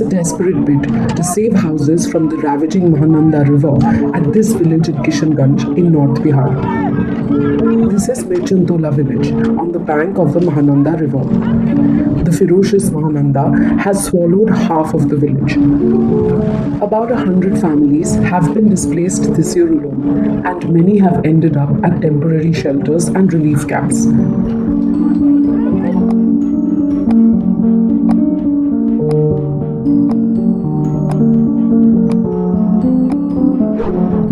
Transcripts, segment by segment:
It's a desperate bid to save houses from the ravaging Mahananda River at this village in Kishanganj in North Bihar. This is Mirchantola village on the bank of the Mahananda River. The ferocious Mahananda has swallowed half of the village. About 100 families have been displaced this year alone, and many have ended up at temporary shelters and relief camps.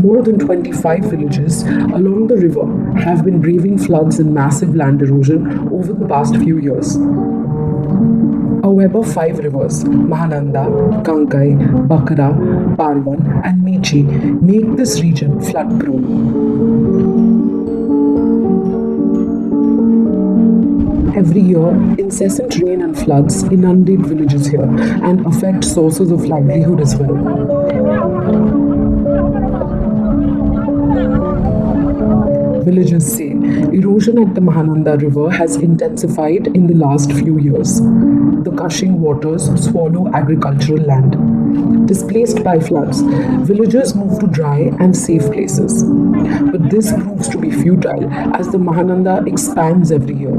More than 25 villages along the river have been braving floods and massive land erosion over the past few years. However, 5 rivers, Mahananda, Kankai, Bakra, Parvan and Mechi, make this region flood prone. Every year, incessant rain and floods inundate villages here and affect sources of livelihood as well. Villagers say erosion at the Mahananda River has intensified in the last few years. The gushing waters swallow agricultural land. Displaced by floods, villagers move to dry and safe places. But this proves to be futile as the Mahananda expands every year.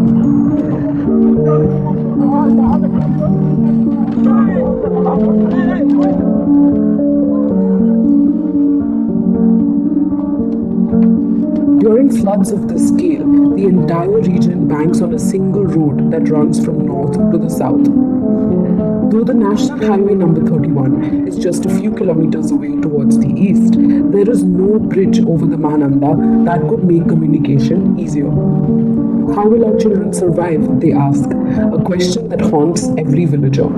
During floods of this scale, the entire region banks on a single road that runs from north to the south. Though the National Highway number 31 is just a few kilometers away towards the east, there is no bridge over the Mahananda that could make communication easier. How will our children survive, they ask, a question that haunts every villager.